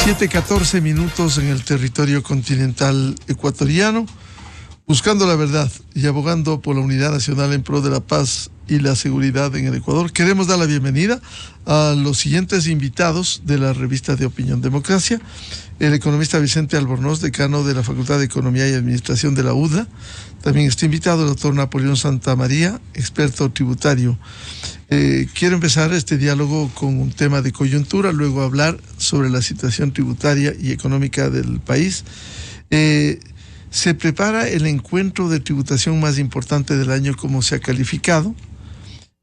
7:14 en el territorio continental ecuatoriano, buscando la verdad y abogando por la unidad nacional en pro de la paz y la seguridad en el Ecuador. Queremos dar la bienvenida a los siguientes invitados de la revista de Opinión Democracia: el economista Vicente Albornoz, decano de la Facultad de Economía y Administración de la UDLA. También está invitado el doctor Napoleón Santamaría, experto tributario. Quiero empezar este diálogo con un tema de coyuntura, luego hablar sobre la situación tributaria y económica del país. Se prepara el encuentro de tributación más importante del año, como se ha calificado,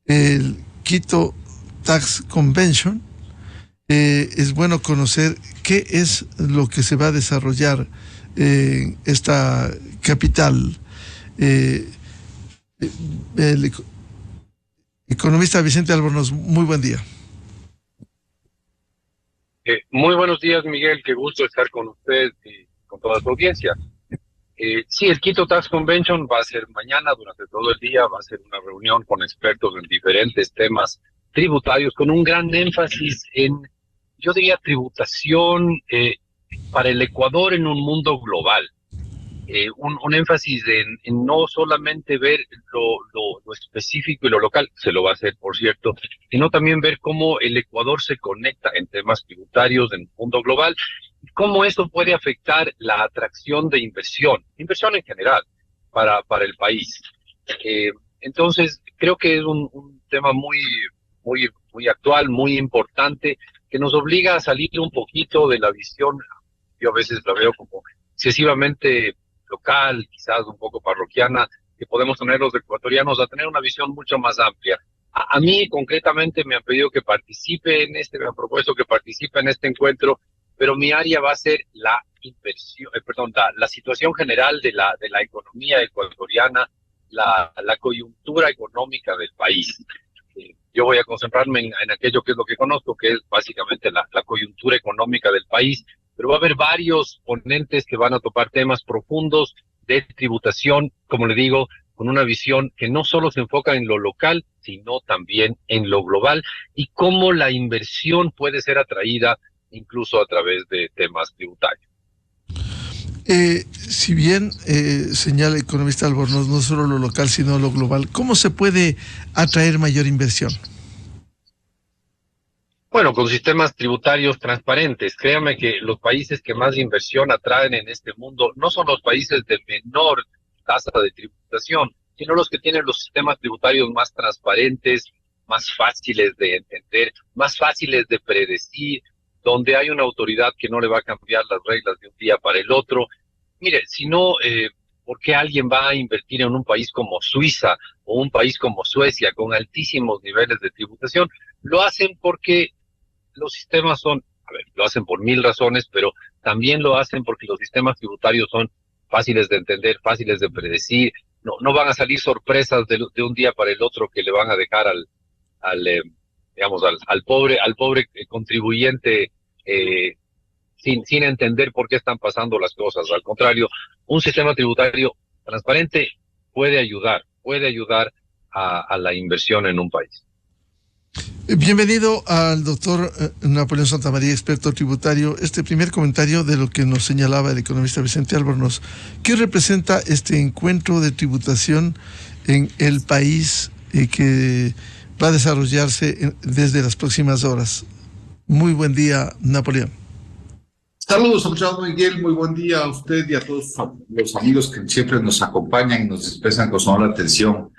el Quito Tax Convention. Es bueno conocer qué es lo que se va a desarrollar en esta capital. El economista Vicente Albornoz, muy buen día. Muy buenos días, Miguel, qué gusto estar con usted y con toda su audiencia. Sí, el Quito Tax Convention va a ser mañana durante todo el día, va a ser una reunión con expertos en diferentes temas tributarios, con un gran énfasis en, yo diría, tributación para el Ecuador en un mundo global. Un énfasis en no solamente ver lo específico y lo local, se lo va a hacer, por cierto, sino también ver cómo el Ecuador se conecta en temas tributarios en el mundo global, y cómo eso puede afectar la atracción de inversión en general para el país. Entonces, creo que es un tema muy actual, muy importante, que nos obliga a salir un poquito de la visión. Yo a veces la veo como excesivamente local, quizás un poco parroquiana, que podemos tener los ecuatorianos, a tener una visión mucho más amplia. A mí concretamente me han pedido que participe en me han propuesto que participe en este encuentro, pero mi área va a ser la inversión, la situación general de la economía ecuatoriana, la coyuntura económica del país. Yo voy a concentrarme en aquello que es lo que conozco, que es básicamente la coyuntura económica del país, pero va a haber varios ponentes que van a topar temas profundos de tributación, como le digo, con una visión que no solo se enfoca en lo local, sino también en lo global, y cómo la inversión puede ser atraída incluso a través de temas tributarios. Si bien señala el economista Albornoz, no solo lo local, sino lo global, ¿cómo se puede atraer mayor inversión? Bueno, con sistemas tributarios transparentes. Créame que los países que más inversión atraen en este mundo no son los países de menor tasa de tributación, sino los que tienen los sistemas tributarios más transparentes, más fáciles de entender, más fáciles de predecir, donde hay una autoridad que no le va a cambiar las reglas de un día para el otro. Mire, si no, ¿por qué alguien va a invertir en un país como Suiza o un país como Suecia con altísimos niveles de tributación? Lo hacen porque los sistemas lo hacen por mil razones, pero también lo hacen porque los sistemas tributarios son fáciles de entender, fáciles de predecir. No van a salir sorpresas de un día para el otro que le van a dejar al pobre contribuyente sin entender por qué están pasando las cosas. Al contrario, un sistema tributario transparente puede ayudar a la inversión en un país. Bienvenido al doctor Napoleón Santamaría, experto tributario. Este primer comentario de lo que nos señalaba el economista Vicente Albornoz, ¿qué representa este encuentro de tributación en el país que va a desarrollarse desde las próximas horas? Muy buen día, Napoleón. Saludos, estimado Miguel, muy buen día a usted y a todos los amigos que siempre nos acompañan y nos expresan con su honor atención,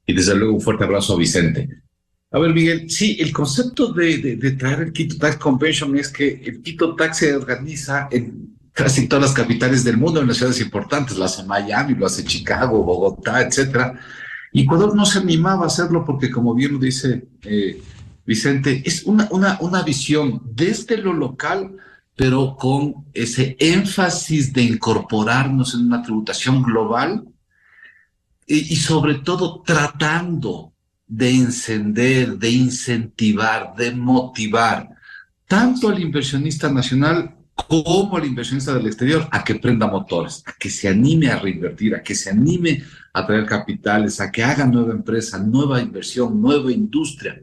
y desde luego un fuerte abrazo a Vicente. A ver, Miguel, sí, el concepto de traer el Quito Tax Convention es que el Quito Tax se organiza en casi todas las capitales del mundo, en las ciudades importantes, lo hace Miami, lo hace Chicago, Bogotá, etcétera. Y Ecuador no se animaba a hacerlo porque, como bien lo dice Vicente, es una visión desde lo local, pero con ese énfasis de incorporarnos en una tributación global y sobre todo tratando de encender, de incentivar, de motivar tanto al inversionista nacional como al inversionista del exterior a que prenda motores, a que se anime a reinvertir, a que se anime a traer capitales, a que haga nueva empresa, nueva inversión, nueva industria.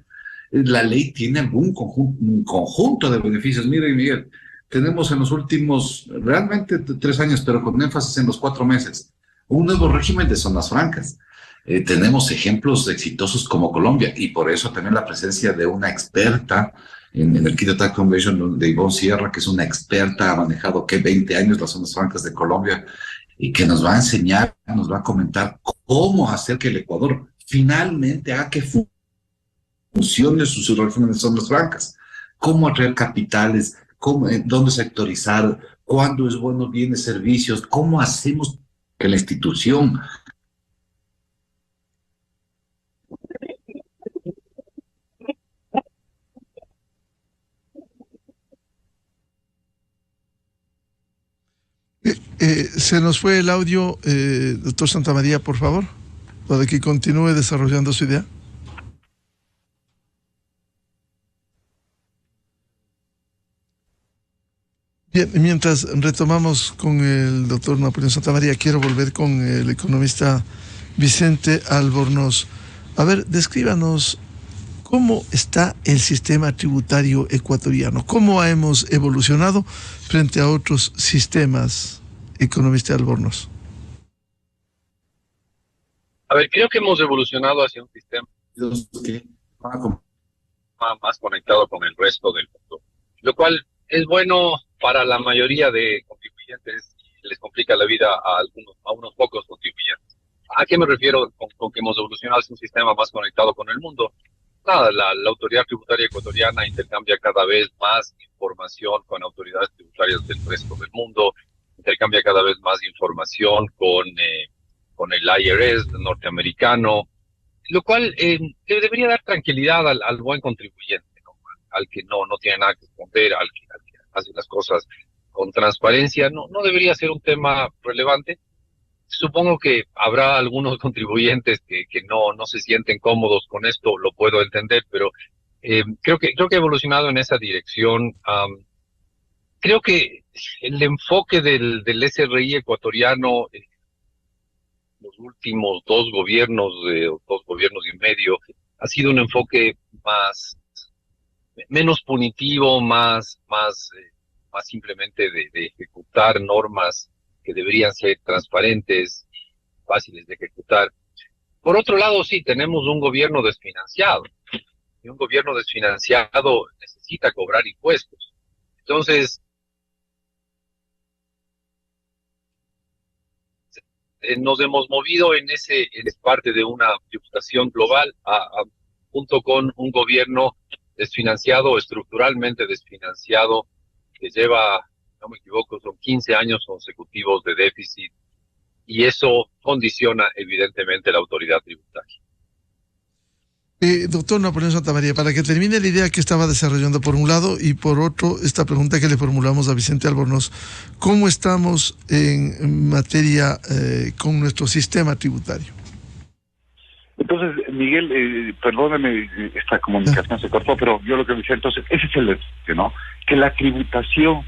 La ley tiene un conjunto de beneficios. Mire, Miguel, tenemos en los últimos, realmente 3 años, pero con énfasis en los 4 meses, un nuevo régimen de zonas francas. Tenemos ejemplos exitosos como Colombia, y por eso también la presencia de una experta en el Quito Tax Convention de Ivonne Sierra, que es una experta, ha manejado 20 años las zonas francas de Colombia, y que nos va a enseñar, nos va a comentar cómo hacer que el Ecuador finalmente haga que funcione su régimen de zonas francas, cómo atraer capitales, dónde sectorizar, cuándo es bueno bienes, servicios, cómo hacemos que la institución se nos fue el audio, doctor Santamaría, por favor, para que continúe desarrollando su idea. Bien, mientras retomamos con el doctor Napoleón Santamaría, quiero volver con el economista Vicente Albornoz. A ver, descríbanos cómo está el sistema tributario ecuatoriano, cómo hemos evolucionado frente a otros sistemas, economista Albornoz. A ver, creo que hemos evolucionado hacia un sistema que más conectado con el resto del mundo, lo cual es bueno para la mayoría de contribuyentes y les complica la vida a unos pocos contribuyentes. ¿A qué me refiero con que hemos evolucionado hacia un sistema más conectado con el mundo? Nada, la autoridad tributaria ecuatoriana intercambia cada vez más información con autoridades tributarias del resto del mundo, intercambia cada vez más información con el IRS norteamericano, lo cual debería dar tranquilidad al buen contribuyente, ¿no? Al que no tiene nada que esconder, al que hace las cosas con transparencia. No debería ser un tema relevante. Supongo que habrá algunos contribuyentes que no se sienten cómodos con esto, lo puedo entender, pero creo que ha evolucionado en esa dirección. Creo que el enfoque del SRI ecuatoriano, los últimos dos gobiernos y medio, ha sido un enfoque menos punitivo, más simplemente de ejecutar normas que deberían ser transparentes y fáciles de ejecutar. Por otro lado, sí, tenemos un gobierno desfinanciado, y un gobierno desfinanciado necesita cobrar impuestos. Entonces, nos hemos movido es parte de una tributación global junto con un gobierno desfinanciado, estructuralmente desfinanciado, que lleva, no me equivoco, son 15 años consecutivos de déficit, y eso condiciona evidentemente la autoridad tributaria. Doctor Napoleón Santamaría, para que termine la idea que estaba desarrollando por un lado, y por otro esta pregunta que le formulamos a Vicente Albornoz: ¿cómo estamos en materia con nuestro sistema tributario? Entonces, Miguel, perdóname, esta comunicación se cortó, pero yo lo que decía entonces, ese es el hecho, ¿no? Que la tributación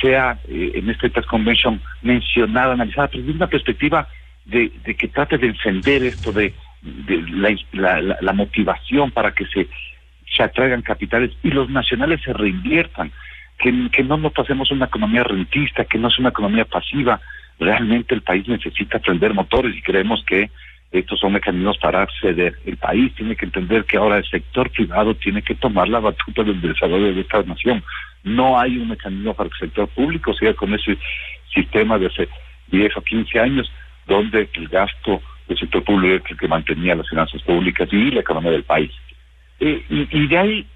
sea en este Tax Convention mencionada, analizada, pero desde una perspectiva de que trate de encender esto de la motivación para que se atraigan capitales y los nacionales se reinviertan, que no nos pasemos una economía rentista, que no es una economía pasiva. Realmente el país necesita prender motores, y creemos que estos son mecanismos para acceder. El país tiene que entender que ahora el sector privado tiene que tomar la batuta del desarrollo de esta nación. No hay un mecanismo para que el sector público siga con ese sistema de hace 10 o 15 años, donde el gasto del sector público es el que mantenía las finanzas públicas y la economía del país. Y de ahí,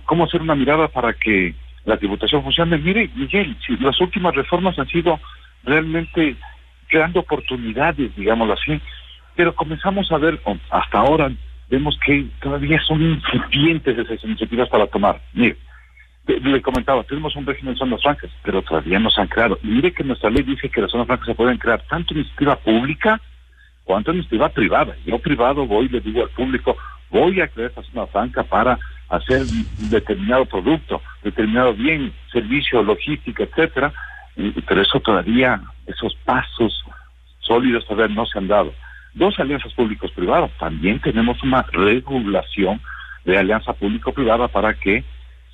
¿cómo hacer una mirada para que la tributación funcione? Mire, Miguel, si las últimas reformas han sido realmente creando oportunidades, digámoslo así, pero comenzamos a ver, hasta ahora, vemos que todavía son incipientes esas iniciativas para tomar. Mire, le comentaba, tenemos un régimen de zonas francas, pero todavía no se han creado. Y mire que nuestra ley dice que las zonas francas se pueden crear tanto en iniciativa pública cuanto en iniciativa privada. Yo privado voy y le digo al público, voy a crear esta zona franca para hacer determinado producto, determinado bien, servicio, logística, etcétera, pero eso todavía, esos pasos sólidos todavía no se han dado. 2 alianzas públicos-privadas, también tenemos una regulación de alianza público-privada para que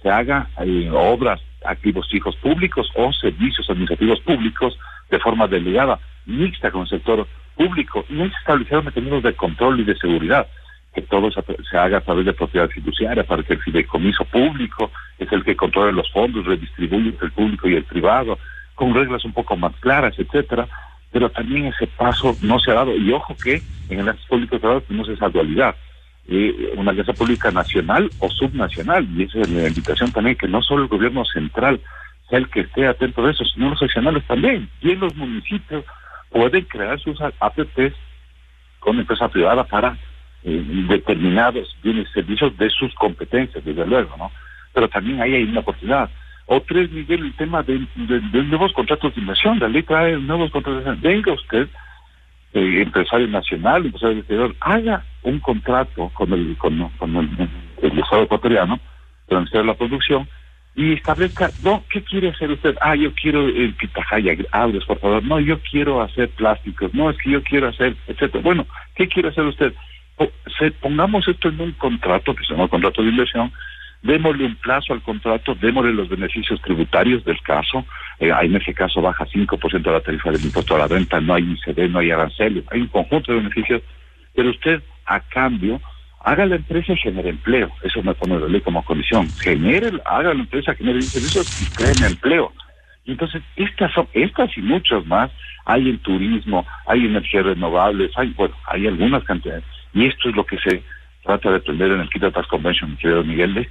se haga obras activos fijos públicos o servicios administrativos públicos de forma delegada, mixta con el sector público, y hay que establecer mecanismos de control y de seguridad, que todo se haga a través de propiedad fiduciaria, para que el fideicomiso público es el que controle los fondos, redistribuye entre el público y el privado, con reglas un poco más claras, etcétera. Pero también ese paso no se ha dado, y ojo que en el ámbito público privado tenemos esa dualidad, una alianza pública nacional o subnacional, y esa es la invitación también, que no solo el gobierno central sea el que esté atento de eso, sino los regionales también, y en los municipios pueden crear sus APPs con empresa privada para determinados bienes y servicios de sus competencias, desde luego, ¿no? Pero también ahí hay una oportunidad. O tres, Miguel, el tema de nuevos contratos de inversión. La ley trae nuevos contratos de inversión. Venga usted, empresario nacional, empresario del exterior, haga un contrato con el Estado ecuatoriano, con el Ministerio de la Producción, y establezca, no, ¿qué quiere hacer usted? Yo quiero el pitahaya, aguas, por favor. No, yo quiero hacer plásticos. No, es que yo quiero hacer, etcétera. Bueno, ¿qué quiere hacer usted? Pongamos esto en un contrato, que se llama contrato de inversión, démosle un plazo al contrato, démosle los beneficios tributarios del caso, en ese caso baja 5% de la tarifa del impuesto a la renta, no hay ICD, no hay aranceles, hay un conjunto de beneficios, pero usted, a cambio, haga la empresa y genere empleo. Eso me pone la ley como condición. Haga la empresa, genere servicios y creen empleo. Y entonces, estas y muchas más, hay en turismo, hay energías renovables, hay algunas cantidades. Y esto es lo que se trata de aprender en el Quito Tax Convention, mi querido Miguel,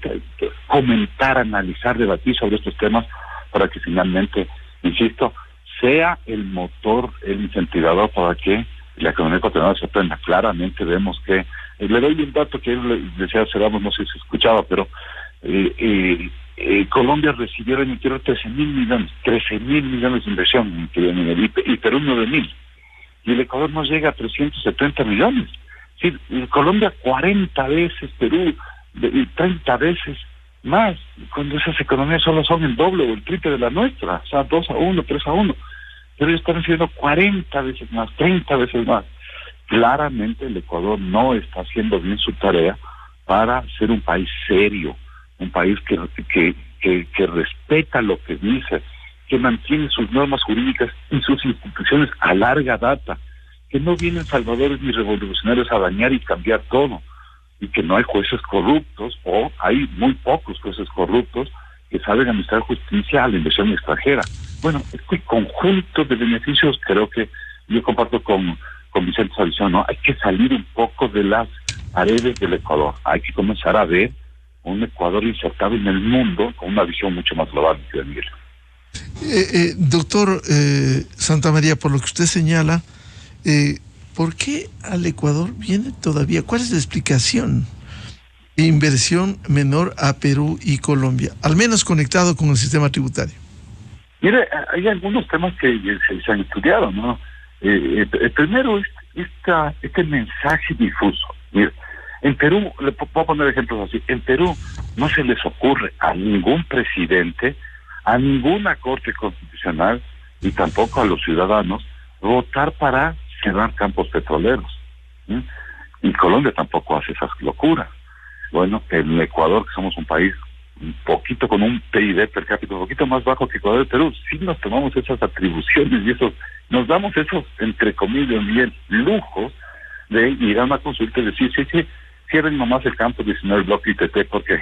comentar, analizar, debatir sobre estos temas para que finalmente, insisto, sea el motor, el incentivador para que la economía ecuatoriana se prenda. Claramente vemos que, le doy un dato que él decía, no sé si se escuchaba, pero Colombia recibió el año anterior 13,000 millones de inversión, y Perú 9,000, y el Ecuador nos llega a 370 millones. Sí, Colombia 40 veces, Perú 30 veces más, cuando esas economías solo son el doble o el triple de la nuestra, o sea, 2-1, 3-1, pero ellos están recibiendo 40 veces más, 30 veces más. Claramente el Ecuador no está haciendo bien su tarea para ser un país serio, un país que respeta lo que dice, que mantiene sus normas jurídicas y sus instituciones a larga data, que no vienen salvadores ni revolucionarios a dañar y cambiar todo, y que no hay jueces corruptos, o hay muy pocos jueces corruptos que saben administrar justicia a la inversión extranjera. Bueno, este conjunto de beneficios creo que yo comparto con Vicente esa visión, ¿no? Hay que salir un poco de las paredes del Ecuador, hay que comenzar a ver un Ecuador insertado en el mundo con una visión mucho más global, Miguel. Doctor Santamaría, por lo que usted señala, ¿por qué al Ecuador viene todavía? ¿Cuál es la explicación? Inversión menor a Perú y Colombia, al menos conectado con el sistema tributario. Mire, hay algunos temas que se han estudiado, ¿no? El primero es este mensaje difuso. Mire, en Perú, le puedo poner ejemplos así, en Perú no se les ocurre a ningún presidente, a ninguna corte constitucional y tampoco a los ciudadanos votar para cerrar campos petroleros. Y Colombia tampoco hace esas locuras. Bueno, en Ecuador, que somos un país un poquito con un PIB per cápita un poquito más bajo que Ecuador y Perú, sí nos tomamos esas atribuciones y nos damos esos, entre comillas, bien lujos de ir a una consulta y decir, sí, cierren nomás el campo 19 bloque ITT porque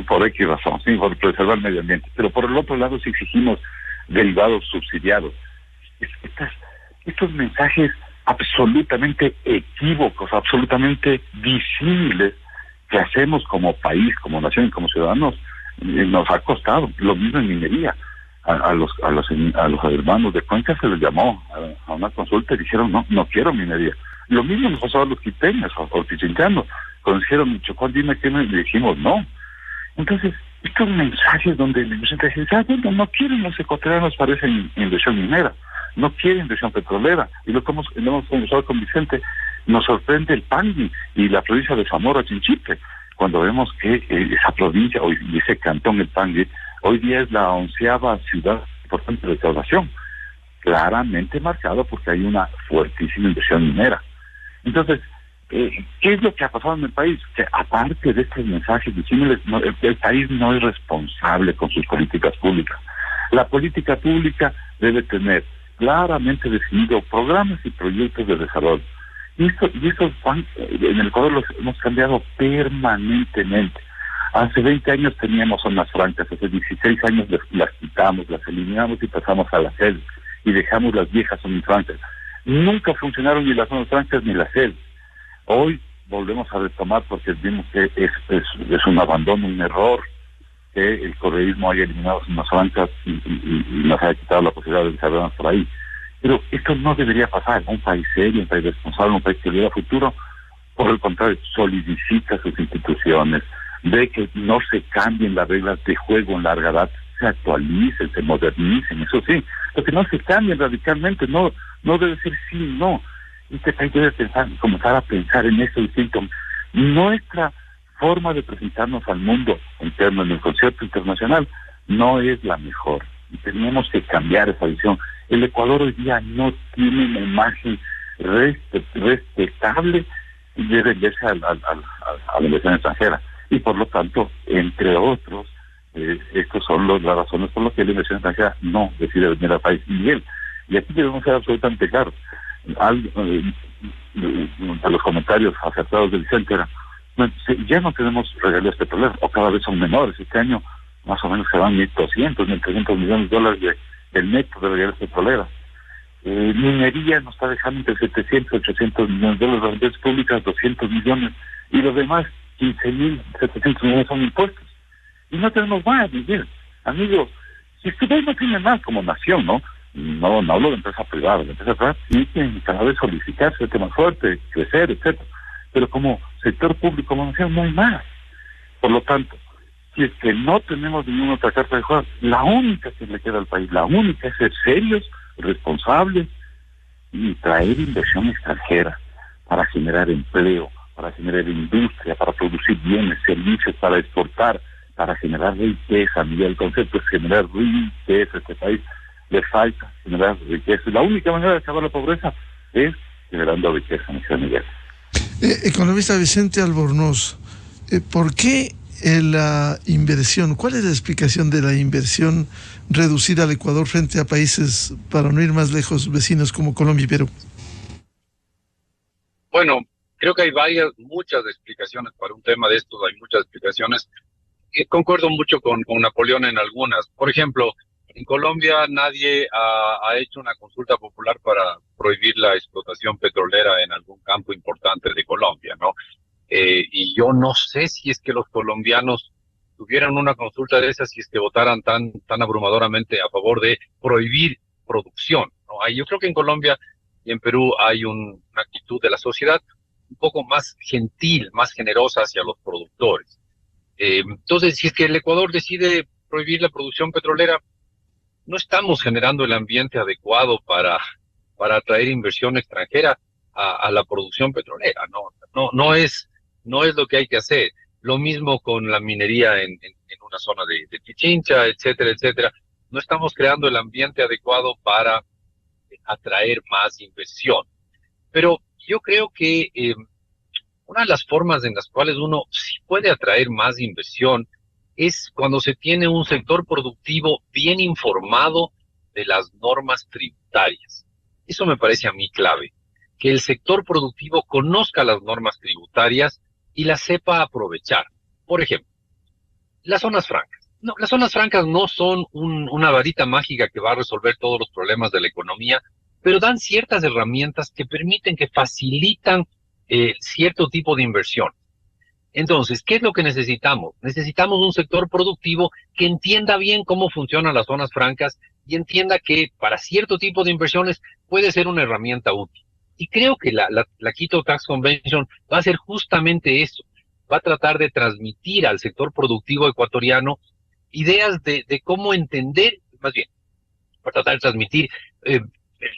por X razón, sí, por preservar el medio ambiente. Pero por el otro lado, si exigimos derivados subsidiados, estos mensajes absolutamente equívocos, absolutamente disímiles que hacemos como país, como nación y como ciudadanos, nos ha costado. Lo mismo en minería. A los hermanos de Cuenca se les llamó a una consulta y dijeron, no quiero minería. Lo mismo nos pasó a los quiteños o pichinchanos. Cuando dijeron, Chocó, dime qué, le dijimos no. Entonces, estos mensajes donde el inversor dice, no quieren los ecuatorianos, parecen inversión minera, no quieren inversión petrolera. Y lo hemos conversado con Vicente, nos sorprende el Pangui y la provincia de Zamora Chinchipe, cuando vemos que esa provincia, y ese cantón, el Pangui, hoy día es la 11ª ciudad importante de recaudación, claramente marcado porque hay una fuertísima inversión minera. Entonces, ¿Qué es lo que ha pasado en el país? Que aparte de estos mensajes diciéndoles, el país no es responsable con sus políticas públicas. La política pública debe tener claramente definido programas y proyectos de desarrollo. Y estos van, en el Ecuador los hemos cambiado permanentemente. Hace 20 años teníamos zonas francas, hace 16 años las quitamos, las eliminamos y pasamos a las celdas y dejamos las viejas zonas francas. Nunca funcionaron ni las zonas francas ni las celdas. Hoy volvemos a retomar porque vimos que es un abandono, un error que el correísmo haya eliminado zonas francas y nos haya quitado la posibilidad de desarrollarnos por ahí. Pero esto no debería pasar. Un país serio, un país responsable, un país que viera futuro, por el contrario, solidifica sus instituciones, ve que no se cambien las reglas de juego en larga edad, se actualicen, se modernicen, eso sí, pero que no se cambien radicalmente, no debe ser sí, no. Este país debe comenzar a pensar en esto distinto. Nuestra forma de presentarnos al mundo en el concierto internacional no es la mejor. Y tenemos que cambiar esa visión. El Ecuador hoy día no tiene una imagen respetable y debe verse a la inversión extranjera. Y por lo tanto, entre otros, estos son las razones por las que la inversión extranjera no decide venir al país. Miguel, y aquí debemos ser absolutamente claros. A los comentarios acertados del Vicente era, bueno, ya no tenemos regalías petroleras, o cada vez son menores. Este año más o menos se van 1.200, 1.300 millones de dólares del neto de regalías petroleras. Minería nos está dejando entre 700 y 800 millones de dólares, las empresas públicas 200 millones, y los demás 15.700 millones son impuestos. Y no tenemos más, Miguel. Amigos, si ustedes no tienen más como nación, ¿no? No hablo de empresa privada. La empresa privada sí tiene cada vez solidificarse, ser más fuerte, crecer, etcétera. Pero como sector público, como nación, no hay más. Por lo tanto, si es que no tenemos ninguna otra carta de juego, la única que le queda al país, la única es ser serios, responsables y traer inversión extranjera para generar empleo, para generar industria, para producir bienes, servicios, para exportar, para generar riqueza. Miguel, el concepto es generar riqueza. Este país le falta generar riqueza. La única manera de acabar la pobreza es generando riqueza, Miguel. Economista Vicente Albornoz, ¿por qué la inversión? ¿Cuál es la explicación de la inversión reducida al Ecuador frente a países, para no ir más lejos, vecinos como Colombia y Perú? Bueno, creo que hay muchas explicaciones para un tema de estos, hay muchas explicaciones. Concuerdo mucho con Napoleón en algunas. Por ejemplo, en Colombia nadie ha hecho una consulta popular para prohibir la explotación petrolera en algún campo importante de Colombia, ¿no? Y yo no sé si es que los colombianos tuvieran una consulta de esas, si es que votaran tan abrumadoramente a favor de prohibir producción, ¿no? Yo creo que en Colombia y en Perú hay una actitud de la sociedad un poco más gentil, más generosa hacia los productores. Entonces, si es que el Ecuador decide prohibir la producción petrolera, no estamos generando el ambiente adecuado para atraer inversión extranjera a la producción petrolera. No es lo que hay que hacer. Lo mismo con la minería en una zona de Pichincha, etcétera, etcétera. No estamos creando el ambiente adecuado para atraer más inversión. Pero yo creo que una de las formas en las cuales uno sí puede atraer más inversión es cuando se tiene un sector productivo bien informado de las normas tributarias. Eso me parece a mí clave, que el sector productivo conozca las normas tributarias y las sepa aprovechar. Por ejemplo, las zonas francas. No, las zonas francas no son una varita mágica que va a resolver todos los problemas de la economía, pero dan ciertas herramientas que permiten, que facilitan cierto tipo de inversión. Entonces, ¿qué es lo que necesitamos? Necesitamos un sector productivo que entienda bien cómo funcionan las zonas francas y entienda que para cierto tipo de inversiones puede ser una herramienta útil. Y creo que la Quito Tax Convention va a hacer justamente eso. Va a tratar de transmitir al sector productivo ecuatoriano ideas de cómo entender, más bien, va a tratar de transmitir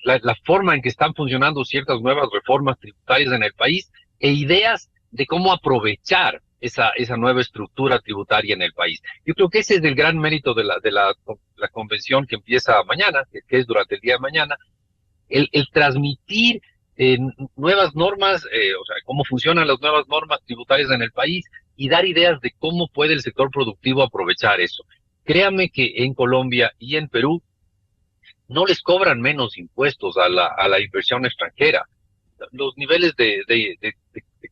la forma en que están funcionando ciertas nuevas reformas tributarias en el país e ideas de cómo aprovechar esa nueva estructura tributaria en el país. Yo creo que ese es el gran mérito de la convención que empieza mañana, que es durante el día de mañana, el transmitir nuevas normas, o sea, cómo funcionan las nuevas normas tributarias en el país y dar ideas de cómo puede el sector productivo aprovechar eso. Créame que en Colombia y en Perú no les cobran menos impuestos a la inversión extranjera. Los niveles de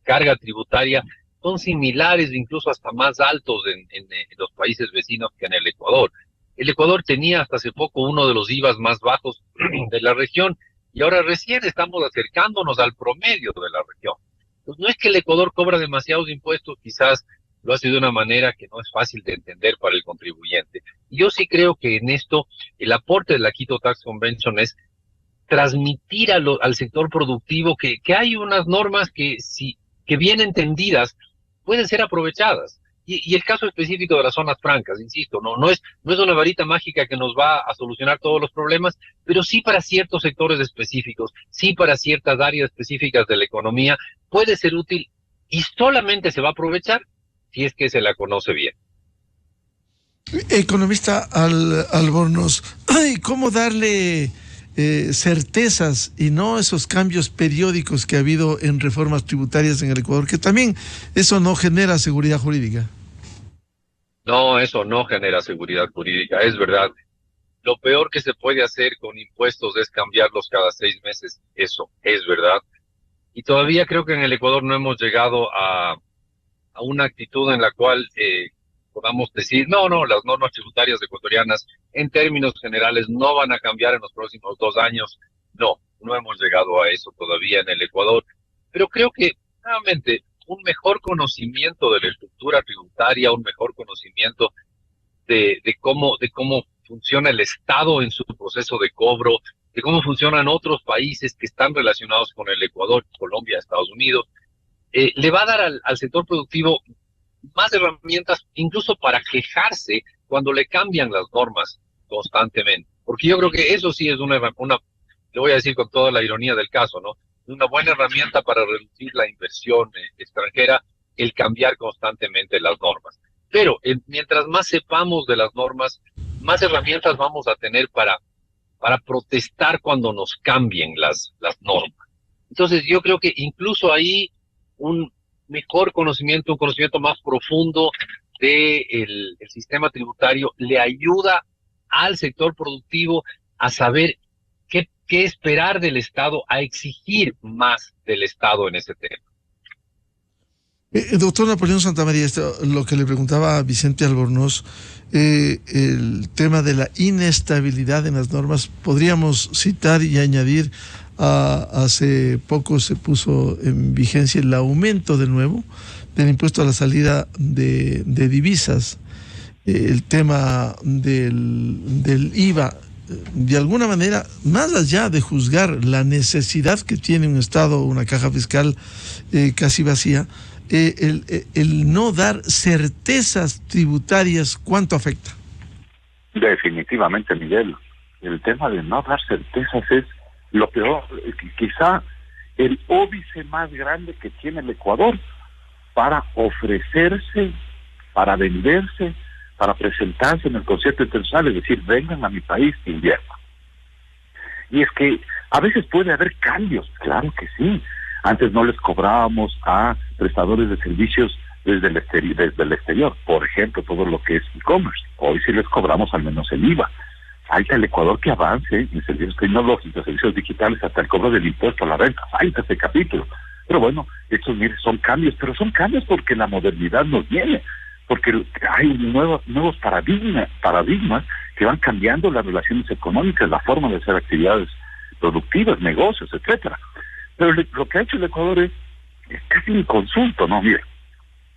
carga tributaria son similares, incluso hasta más altos en los países vecinos que en el Ecuador. El Ecuador tenía hasta hace poco uno de los IVAs más bajos de la región y ahora recién estamos acercándonos al promedio de la región. Pues no es que el Ecuador cobra demasiados impuestos, quizás lo hace de una manera que no es fácil de entender para el contribuyente. Y yo sí creo que en esto el aporte de la Quito Tax Convention es transmitir al sector productivo que hay unas normas que bien entendidas pueden ser aprovechadas. Y el caso específico de las zonas francas, insisto, no es una varita mágica que nos va a solucionar todos los problemas, pero sí para ciertos sectores específicos, sí para ciertas áreas específicas de la economía, puede ser útil y solamente se va a aprovechar si es que se la conoce bien. Economista Albornoz, ¿cómo darle certezas y no esos cambios periódicos que ha habido en reformas tributarias en el Ecuador, que también eso no genera seguridad jurídica? No, eso no genera seguridad jurídica, es verdad. Lo peor que se puede hacer con impuestos es cambiarlos cada 6 meses, eso es verdad. Y todavía creo que en el Ecuador no hemos llegado a una actitud en la cual podamos decir, no, las normas tributarias ecuatorianas en términos generales no van a cambiar en los próximos 2 años. No hemos llegado a eso todavía en el Ecuador. Pero creo que, nuevamente, un mejor conocimiento de la estructura tributaria, un mejor conocimiento de cómo funciona el Estado en su proceso de cobro, de cómo funcionan otros países que están relacionados con el Ecuador, Colombia, Estados Unidos, le va a dar al sector productivo más herramientas, incluso para quejarse cuando le cambian las normas constantemente. Porque yo creo que eso sí es una le voy a decir con toda la ironía del caso, ¿no? Una buena herramienta para reducir la inversión extranjera, el cambiar constantemente las normas. Pero mientras más sepamos de las normas, más herramientas vamos a tener para protestar cuando nos cambien las normas. Entonces yo creo que incluso ahí un mejor conocimiento, un conocimiento más profundo del sistema tributario le ayuda al sector productivo a saber qué esperar del Estado, a exigir más del Estado en ese tema. Doctor Napoleón Santamaría, lo que le preguntaba a Vicente Albornoz, el tema de la inestabilidad en las normas, podríamos citar y añadir, hace poco se puso en vigencia el aumento de nuevo del impuesto a la salida de divisas, el tema del IVA. De alguna manera, más allá de juzgar la necesidad que tiene un Estado, una caja fiscal casi vacía, el no dar certezas tributarias, ¿cuánto afecta? Definitivamente, Miguel. El tema de no dar certezas es lo peor, quizá el óbice más grande que tiene el Ecuador para ofrecerse, para venderse, para presentarse en el concierto internacional, es decir, vengan a mi país e inviertan. Y es que a veces puede haber cambios, claro que sí. Antes no les cobrábamos a prestadores de servicios desde el exterior, por ejemplo, todo lo que es e-commerce. Hoy sí les cobramos al menos el IVA. Falta el Ecuador que avance en servicios tecnológicos, servicios digitales, hasta el cobro del impuesto a la renta. Falta ese capítulo. Pero bueno, estos son cambios, pero son cambios porque la modernidad nos viene, porque hay nuevos paradigmas que van cambiando las relaciones económicas, la forma de hacer actividades productivas, negocios, etcétera. Pero lo que ha hecho el Ecuador es casi un consulto, ¿no? Mire,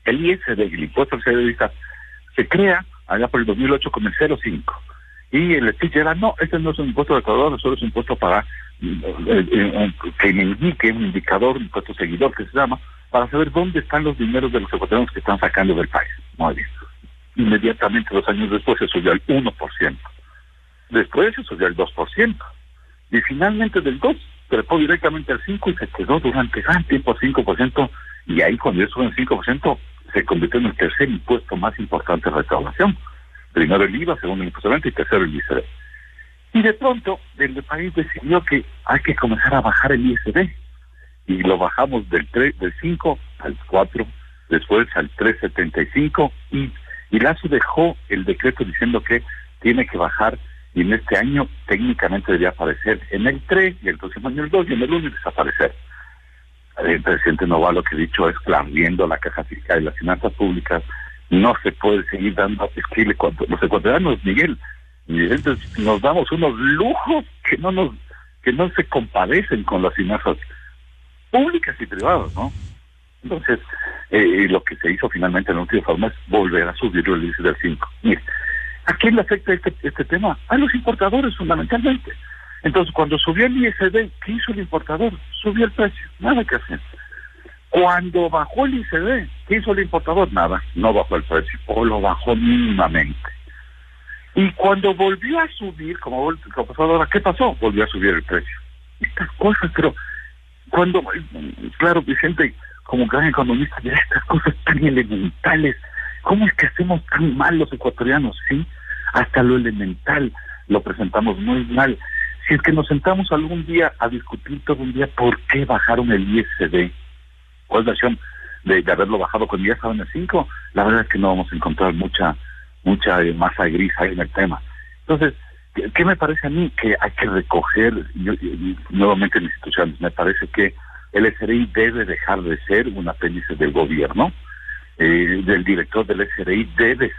el ISD, el impuesto al servicio, se crea allá por el 2008 con el 0.5. Y el speech era, no, este no es un impuesto de Ecuador, solo es un impuesto para que me indique un indicador, un impuesto seguidor que se llama, para saber dónde están los dineros de los ecuatorianos que están sacando del país. Muy bien. Inmediatamente, 2 años después, se subió al 1%. Después se subió al 2%. Y finalmente del 2% trepó directamente al 5% y se quedó durante gran tiempo al 5%. Y ahí, cuando ya suben 5%, se convirtió en el tercer impuesto más importante de recaudación. Primero el IVA, segundo el impuesto de renta y tercero el ISD. Y de pronto el país decidió que hay que comenzar a bajar el ISD. y lo bajamos del 5 al 4, después al 3.75 y Lazo dejó el decreto diciendo que tiene que bajar y en este año técnicamente debería aparecer en el 3 y el próximo año el 2 y en el 1 desaparecer. El presidente Novoa lo que ha dicho es que abriendo la caja fiscal y las finanzas públicas no se puede seguir dando los ecuatorianos, Miguel, entonces nos damos unos lujos que no se compadecen con las finanzas públicas y privadas, ¿no? Entonces, lo que se hizo finalmente en la última forma es volver a subir el índice del 5. Mire, ¿a quién le afecta este tema? A los importadores, fundamentalmente. Entonces, cuando subió el ISD, ¿qué hizo el importador? Subió el precio, nada que hacer. Cuando bajó el ISD, ¿qué hizo el importador? Nada, no bajó el precio, o lo bajó mínimamente. Y cuando volvió a subir, como pasó ahora, ¿qué pasó? Volvió a subir el precio. Estas cosas, pero cuando, claro, Vicente, como gran economista, de estas cosas tan elementales, ¿cómo es que hacemos tan mal los ecuatorianos? Sí, hasta lo elemental lo presentamos muy mal. Si es que nos sentamos algún día a discutir todo un día por qué bajaron el ISD, ¿cuál es la acción de haberlo bajado cuando ya estaba en el 5? La verdad es que no vamos a encontrar mucha masa gris ahí en el tema. Entonces, ¿qué me parece a mí? Que hay que recoger nuevamente en instituciones. Me parece que el SRI debe dejar de ser un apéndice del gobierno. Del director del SRI debe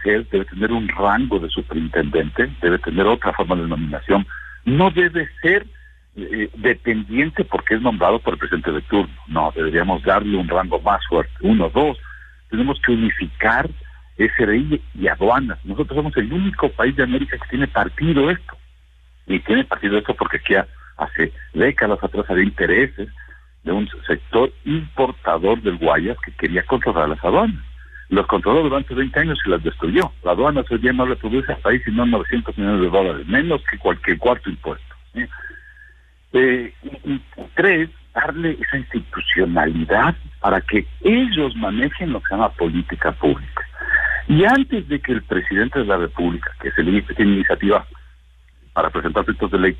tener un rango de superintendente, debe tener otra forma de nominación. No debe ser dependiente porque es nombrado por el presidente de turno. No, deberíamos darle un rango más fuerte. 1, 2. Tenemos que unificar SRI y aduanas. Nosotros somos el único país de América que tiene partido esto. Y tiene partido esto porque aquí hace décadas atrás había intereses de un sector importador del Guayas que quería controlar las aduanas. Los controló durante 20 años y las destruyó. La aduana hoy día no le produce al país sino $900 millones, menos que cualquier cuarto impuesto. Y 3, darle esa institucionalidad para que ellos manejen lo que se llama política pública. Y antes de que el presidente de la República, que es el que tiene iniciativa para presentar proyectos de ley,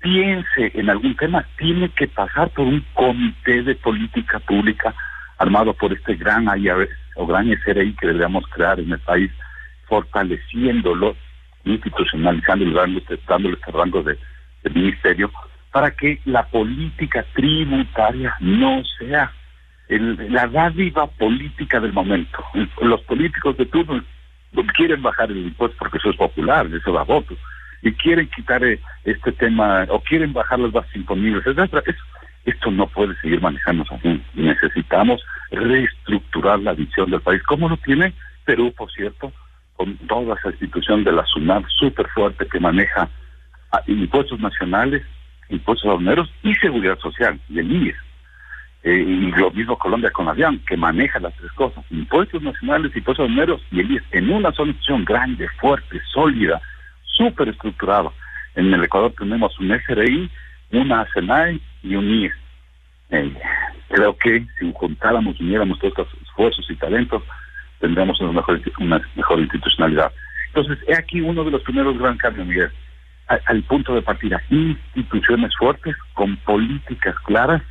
piense en algún tema, tiene que pasar por un comité de política pública armado por este gran IRS o gran SRI que deberíamos crear en el país, fortaleciéndolo, institucionalizándolo, dándole este rango de ministerio, para que la política tributaria no sea la dádiva política del momento. Los políticos de turno quieren bajar el impuesto porque eso es popular, eso da votos, y quieren quitar este tema, o quieren bajar las bases imponibles, etc. Esto no puede seguir manejándose así. Necesitamos reestructurar la visión del país, como lo tiene Perú, por cierto, con toda esa institución de la SUNAT súper fuerte que maneja impuestos nacionales, impuestos aduaneros y seguridad social, y el IES. Y lo mismo Colombia con la DIAN, que maneja las tres cosas, impuestos nacionales, impuestos aduaneros y el IES, en una sola institución grande, fuerte, sólida, súper estructurada. En el Ecuador tenemos un SRI, una SENAI y un IES. Creo que si juntáramos, uniéramos todos estos esfuerzos y talentos, tendríamos una mejor institucionalidad. Entonces, he aquí uno de los primeros gran cambios, Miguel, al punto de partida, instituciones fuertes, con políticas claras,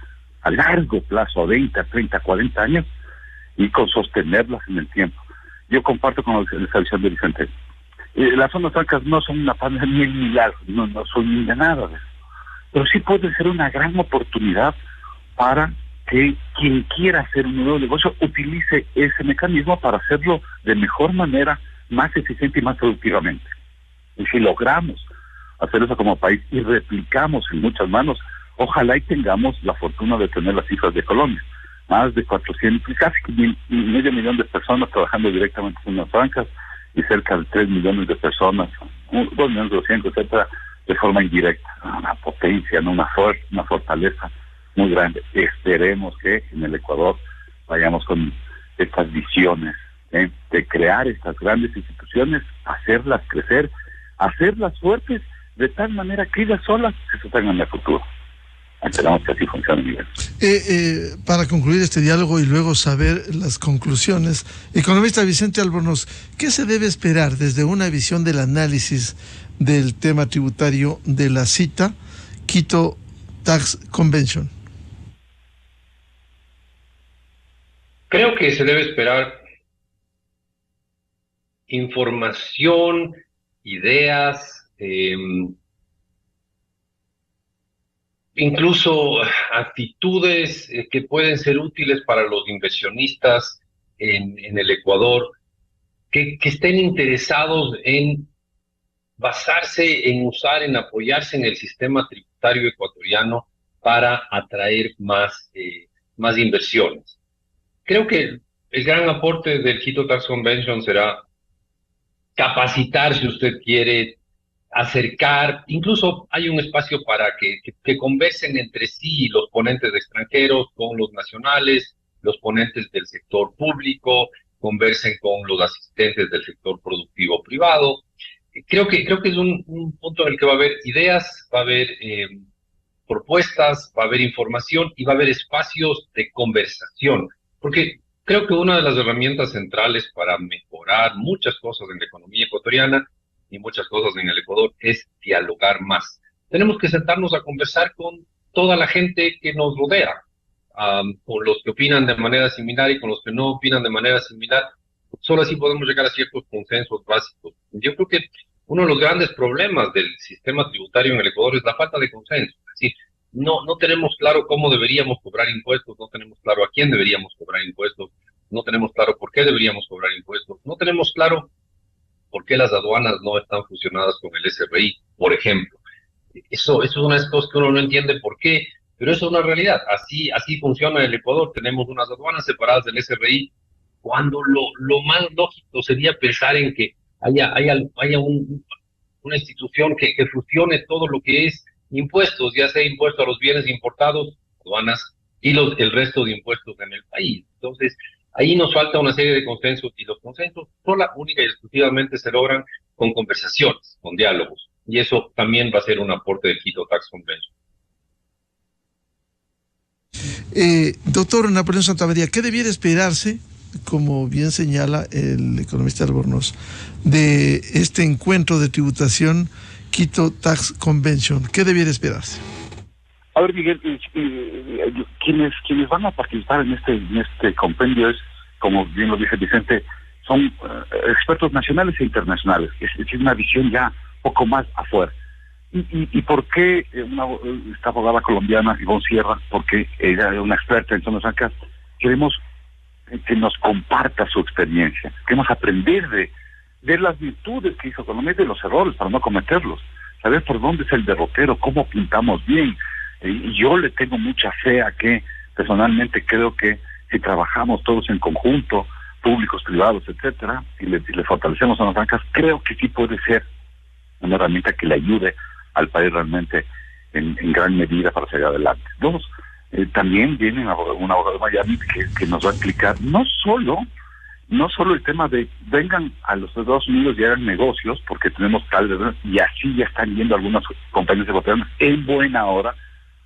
a largo plazo, a 20, a 30, a 40 años, y con sostenerlas en el tiempo. Yo comparto con la visión de Vicente. Las zonas francas no son una pandemia ni el milagro, no son ni de nada de eso. Pero sí puede ser una gran oportunidad para que quien quiera hacer un nuevo negocio utilice ese mecanismo para hacerlo de mejor manera, más eficiente y más productivamente. Y si logramos hacer eso como país y replicamos en muchas manos, ojalá y tengamos la fortuna de tener las cifras de Colombia. Más de 400, casi medio millón de personas trabajando directamente en las francas y cerca de 3 millones de personas, 2.200.000, etcétera, de forma indirecta. Una potencia, ¿no? una fortaleza muy grande. Esperemos que en el Ecuador vayamos con estas visiones de crear estas grandes instituciones, hacerlas crecer, hacerlas fuertes, de tal manera que ellas solas se sostengan en el futuro. Esperamos que así funcione, Miguel. Para concluir este diálogo y luego saber las conclusiones, economista Vicente Albornoz, ¿qué se debe esperar desde una visión del análisis del tema tributario de la cita Quito Tax Convention? Creo que se debe esperar información, ideas, incluso actitudes que pueden ser útiles para los inversionistas en el Ecuador, que estén interesados en basarse, en usar, en apoyarse en el sistema tributario ecuatoriano para atraer más inversiones. Creo que el gran aporte del Quito Tax Convention será capacitar, si usted quiere, acercar, incluso hay un espacio para que conversen entre sí los ponentes extranjeros con los nacionales, los ponentes del sector público, conversen con los asistentes del sector productivo privado. Creo que es un punto en el que va a haber ideas, va a haber propuestas, va a haber información y va a haber espacios de conversación, porque creo que una de las herramientas centrales para mejorar muchas cosas en la economía ecuatoriana y muchas cosas en el Ecuador es dialogar más. Tenemos que sentarnos a conversar con toda la gente que nos rodea, con los que opinan de manera similar y con los que no opinan de manera similar. Solo así podemos llegar a ciertos consensos básicos. Yo creo que uno de los grandes problemas del sistema tributario en el Ecuador es la falta de consenso. Es decir, no tenemos claro cómo deberíamos cobrar impuestos, no tenemos claro a quién deberíamos cobrar impuestos, no tenemos claro por qué deberíamos cobrar impuestos, no tenemos claro por qué las aduanas no están fusionadas con el SRI, por ejemplo. Eso es una de las cosas que uno no entiende por qué, pero eso es una realidad. Así funciona el Ecuador. Tenemos unas aduanas separadas del SRI, cuando lo más lógico sería pensar en que haya una institución que fusione todo lo que es impuestos, ya sea impuesto a los bienes importados, aduanas, y el resto de impuestos en el país. Entonces, ahí nos falta una serie de consensos, y los consensos única y exclusivamente se logran con conversaciones, con diálogos, y eso también va a ser un aporte del Quito Tax Convention. Doctor Napoleón Santamaría, ¿qué debiera esperarse, como bien señala el economista Albornoz, de este encuentro de tributación Quito Tax Convention? ¿Qué debiera esperarse? A ver, Miguel, quienes van a participar en este compendio es, como bien lo dice Vicente, son expertos nacionales e internacionales. Es una visión ya poco más afuera. ¿Y por qué esta abogada colombiana, Ivonne Sierra, porque ella es una experta en zonas francas, queremos que nos comparta su experiencia, queremos aprender de las virtudes que hizo Colombia y de los errores para no cometerlos, saber por dónde es el derrotero, cómo pintamos bien. Y yo le tengo mucha fe a que, personalmente, creo que si trabajamos todos en conjunto, públicos, privados, etcétera, y le fortalecemos a las bancas, creo que sí puede ser una herramienta que le ayude al país realmente en gran medida para seguir adelante. Dos, también viene un abogado de Miami que nos va a explicar no solo el tema de vengan a los Estados Unidos y hagan negocios, porque tenemos tal vez, y así ya están yendo algunas compañías ecuatorianas en buena hora.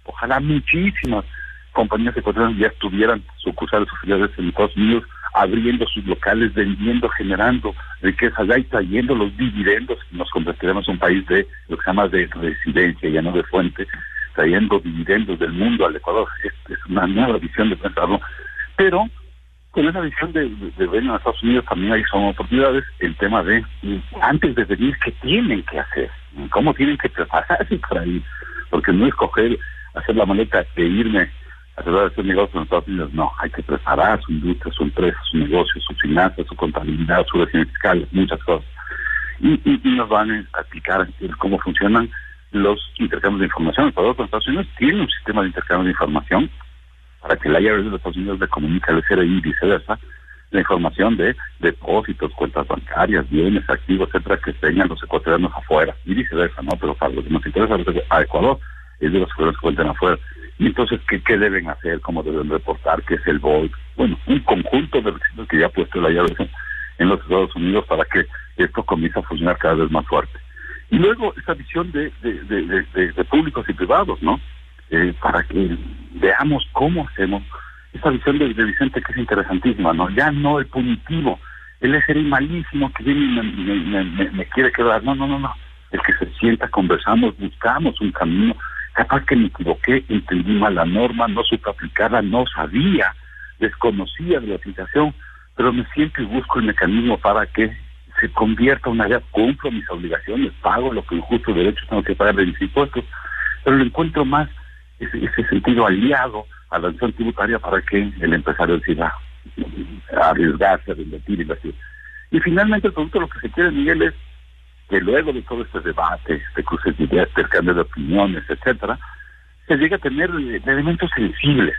Ojalá muchísimas compañías ecuatorianas ya tuvieran sucursales o filiales en Estados Unidos, abriendo sus locales, vendiendo, generando riquezas, y trayendo los dividendos. Nos convertiremos en un país de lo que se llama de residencia, ya no de fuente, trayendo dividendos del mundo al Ecuador. Es una nueva visión de pensarlo, pero con esa visión de venir a Estados Unidos también hay son oportunidades. El tema de, antes de venir, ¿qué tienen que hacer? ¿Cómo tienen que prepararse para ir? Porque no escoger hacer la maleta e irme a tratar de hacer negocios en Estados Unidos. No, hay que preparar su industria, su empresa, su negocio, su finanzas, su contabilidad, su régimen fiscal, muchas cosas. Y nos van a explicar cómo funcionan los intercambios de información. El Ecuador con Estados Unidos tiene un sistema de intercambio de información para que la IRS de los Estados Unidos le comunique al SRI y viceversa la información de depósitos, cuentas bancarias, bienes, activos, etcétera, que tengan los ecuatorianos afuera, y viceversa, ¿no? Pero para lo que nos interesa a Ecuador es de los ecuatorianos que cuentan afuera. Y entonces, ¿qué deben hacer? ¿Cómo deben reportar? ¿Qué es el BOID? Bueno, un conjunto de requisitos que ya ha puesto la IRS en los Estados Unidos para que esto comience a funcionar cada vez más fuerte. Y luego, esa visión de públicos y privados, ¿no? Para que veamos cómo hacemos esa visión de Vicente, que es interesantísima, ¿no? Ya no el punitivo, el SRI malísimo que viene y me quiere quedar. No. El que se sienta, conversamos, buscamos un camino. Capaz que me equivoqué, entendí mal la norma, no supe aplicarla, no sabía desconocía de la aplicación, pero me siento y busco el mecanismo para que se convierta una vez, cumplo mis obligaciones, pago lo que en justo derecho tengo que pagar de mis impuestos, pero lo encuentro más ese sentido aliado a la acción tributaria para que el empresario decida arriesgarse, a invertir. Y finalmente el producto lo que se quiere, Miguel, es que luego de todo este debate, de cruces de ideas, intercambio de opiniones, etcétera, se llega a tener elementos sensibles.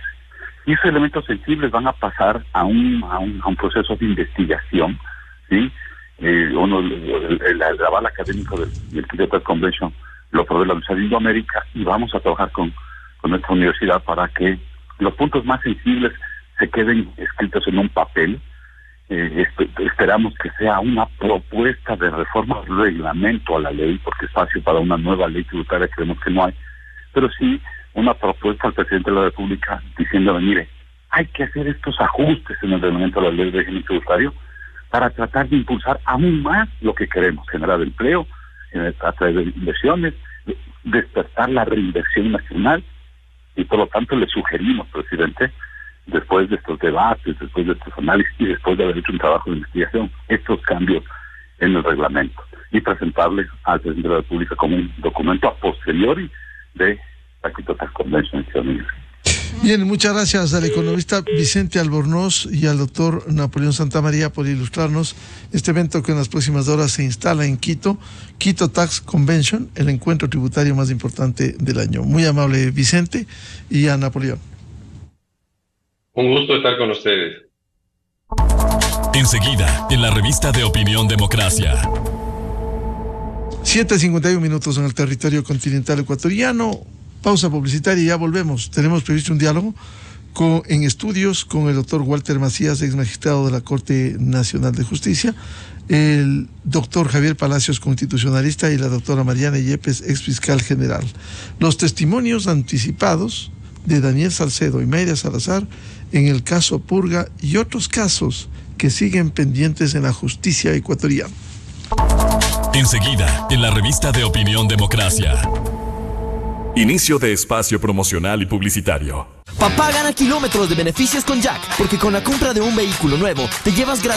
Y esos elementos sensibles van a pasar a un proceso de investigación, ¿sí? El aval académico del Quito Tax Convention lo provee la Universidad de Indoamérica y vamos a trabajar con nuestra universidad para que los puntos más sensibles se queden escritos en un papel. Esperamos que sea una propuesta de reforma al reglamento a la ley, porque espacio para una nueva ley tributaria creemos que no hay, pero sí una propuesta al presidente de la República diciéndole, mire, hay que hacer estos ajustes en el reglamento de la ley de régimen tributario para tratar de impulsar aún más lo que queremos, generar empleo, atraer inversiones, despertar la reinversión nacional, y por lo tanto le sugerimos, presidente, después de estos debates, después de estos análisis y después de haber hecho un trabajo de investigación, estos cambios en el reglamento y presentarle al presidente de la República como un documento a posteriori de la Quito Tax Convention. Bien, muchas gracias al economista Vicente Albornoz y al doctor Napoleón Santamaría por ilustrarnos este evento que en las próximas horas se instala en Quito, Quito Tax Convention, el encuentro tributario más importante del año. Muy amable Vicente, y a Napoleón. Un gusto estar con ustedes. Enseguida, en la revista de Opinión Democracia. 7:51 minutos en el territorio continental ecuatoriano. Pausa publicitaria y ya volvemos. Tenemos previsto un diálogo en estudios con el doctor Walter Macías, ex magistrado de la Corte Nacional de Justicia, el doctor Javier Palacios, constitucionalista, y la doctora Mariana Yepes, ex fiscal general. Los testimonios anticipados de Daniel Salcedo y Mayra Salazar en el caso Purga y otros casos que siguen pendientes en la justicia ecuatoriana. Enseguida, en la revista de Opinión Democracia. Inicio de espacio promocional y publicitario. Papá gana kilómetros de beneficios con Jack, porque con la compra de un vehículo nuevo te llevas gratis